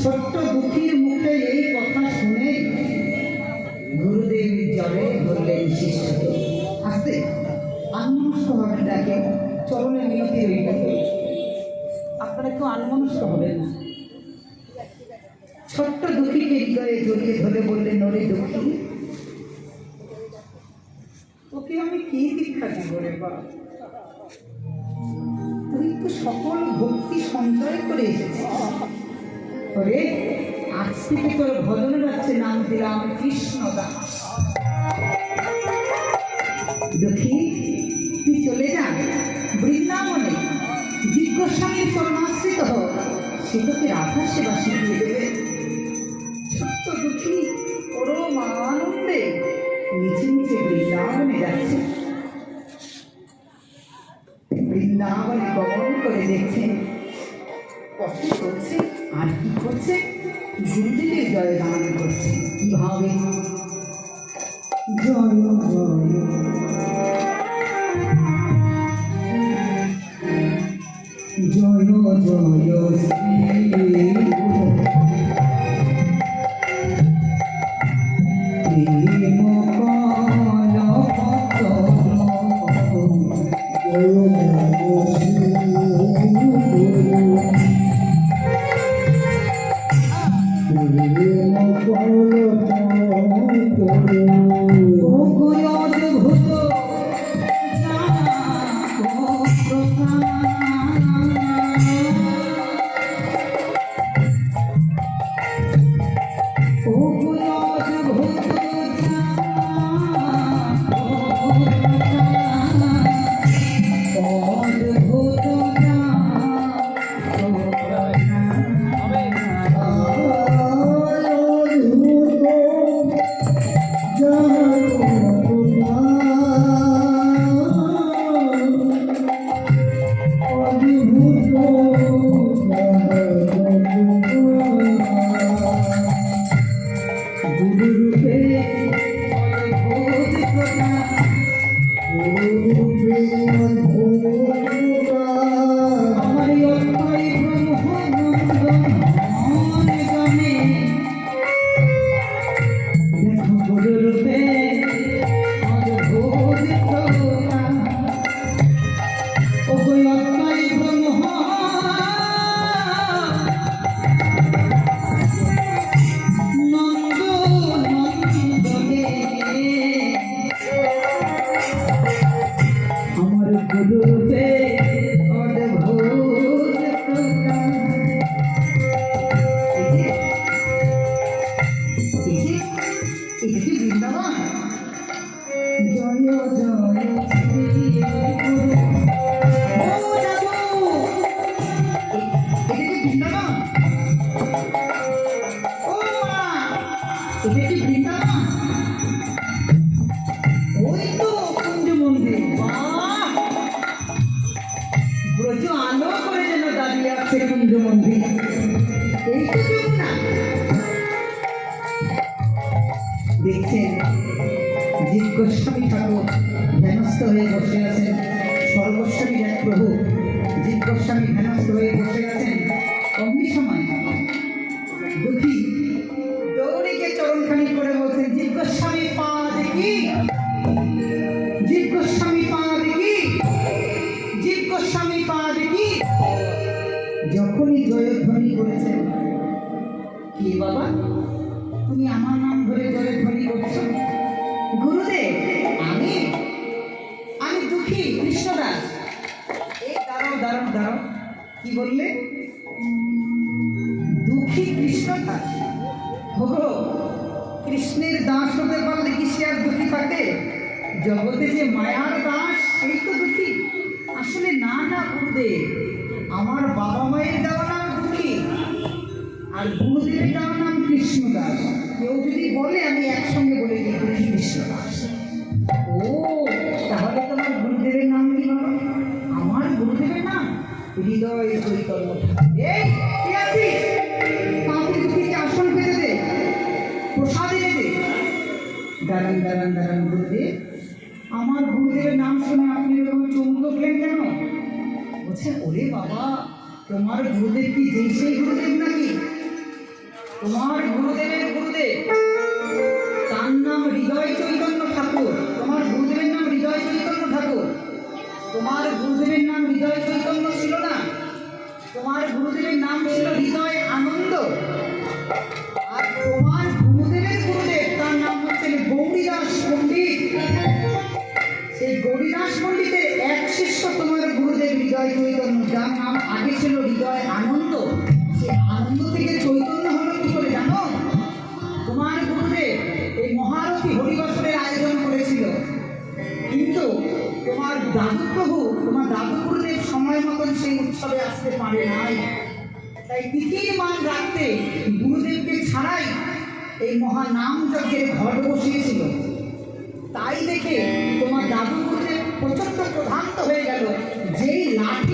ছোট্ট দুঃখীর মুখে এই কথা শুনে গুরুদেব জলে বললেন শিষ্য আস্তে আনমনস্ক হবেন ডাকে চরণে মিনতি রইল আপনারা কেউ আনমনস্ক হবেন না। ছোট্ট দুঃখীকে হৃদয়ে জড়িয়ে ধরে বললেন ওরে দুঃখী তোকে আমি কি দীক্ষা দিব রে বাবা, তুই তো সকল ভক্তি সঞ্চয় করে এসেছিস। ওরে আজ থেকে তোর ভজন রাখছে নাম দিলাম কৃষ্ণ দাস। দুঃখী তুই চলে যা বৃন্দাবনে জিজ্ঞাসামীর চরণাশ্রিত হোক, সে তোকে রাধা সেবা শিখিয়ে দেবে। ছোট্ট দুঃখী পরম আনন্দে নিচে নিচে বৃন্দাবনে যাচ্ছে। বৃন্দাবনে গমন করে দেখছে কত করছে আর কি করছে, গুরুদেবের জয় গান করছে কিভাবে জয় জয় জয় জয় শ্রী বৃন্দাবন? ও মা, এটা কি বৃন্দাবন? ওই তো কুঞ্জ মন্দির। বাহ, ব্রজ আলো করে যেন দাঁড়িয়ে আছে কুঞ্জ মন্দির। এই তো যমুনা। দেখছেন জীব গোস্বামী ঠাকুর ধ্যানস্থ হয়ে বসে আছেন। সর্বস্বামী এক প্রভু জীব গোস্বামী ধ্যানস্থ হয়ে বসে আছেন। অমনি সময় দুঃখী দৌড়ে গিয়ে চরণখানি করে বলছেন, জীব গোস্বামী পা দেখি, জীব গোস্বামী পা দেখি, জীব গোস্বামী পা দেখি। যখনই জয়ধ্বনি করেছেন, কি বাবা তুমি আমার নাম ধরে জয়ধ্বনি করছো? গুরুদেব, আমি আমি দুঃখী কৃষ্ণদাস। এই দাঁড়াও দাঁড়াও দাঁড়াও, কি বললে? দুঃখী কৃষ্ণদাস? হো, কৃষ্ণের দাস হতে পারলে কি সে আর দুঃখী থাকে? জগতে যে মায়ার দাস, সেই তো দুঃখী। আসলে না না গুরুদেব, আমার বাবা মায়ের দেওয়া নাম দুঃখী, আর গুরুদেবের দেওয়া নাম কৃষ্ণদাস। কেউ যদি বলে আমি একসঙ্গে বলে দিই দুঃখী কৃষ্ণদাস। ও, তাহলে তোমার গুরুদেবের নাম কি বাবা? আমার গুরুদেবের নাম হৃদয় চৈতন্য ঠাকুর। এই কে আছিস? তাড়াতাড়ি দুঃখীকে আসন পেতে দে, প্রসাদ এনে দে। দাঁড়ান দাঁড়ান দাঁড়ান গুরুদেব, আমার গুরুদেবের নাম শুনে আপনি এরকম চমকে উঠলেন কেন? বলছে, ওরে বাবা, তোমার গুরুদেব কি যেই সেই গুরুদেব নাকি? তোমার গুরুদেবের গুরুদেব, তার নাম হৃদয় চৈতন্য ঠাকুর। তোমার গুরুদেবের নাম হৃদয় চৈতন্য ঠাকুর। তোমার গুরুদেবের নাম হৃদয় চৈতন্য ছিল না, তোমার গুরুদেবের নাম ছিল হৃদয় আনন্দ। আর তোমার গুরুদেবের গুরুদেব, তার নাম হচ্ছেন গৌরীদাস পণ্ডিত। সেই গৌরীদাস পণ্ডিতের এক শিষ্য তোমার গুরুদেব হৃদয় চৈতন্য, যার নাম আগে ছিল হৃদয় আনন্দ। সেই আনন্দ থেকে চৈতন্য হলো কি করে জানো? তোমার গুরুদেব এই মহারথী হরিবসনের আয়োজন করেছিল, কিন্তু তোমার দাদু প্রভু, তোমার দাদু গুরুদেব সময় মতন সেই উৎসবে আসতে পারে নাই। তাই তিথির মান রাখতে গুরুদেবকে ছাড়াই এই মহানাম যজ্ঞের ঘট বসিয়েছিল। তাই দেখে তোমার দাদু গুরুদেব প্রচন্ড প্রধান্ত হয়ে গেল। যেই লাঠি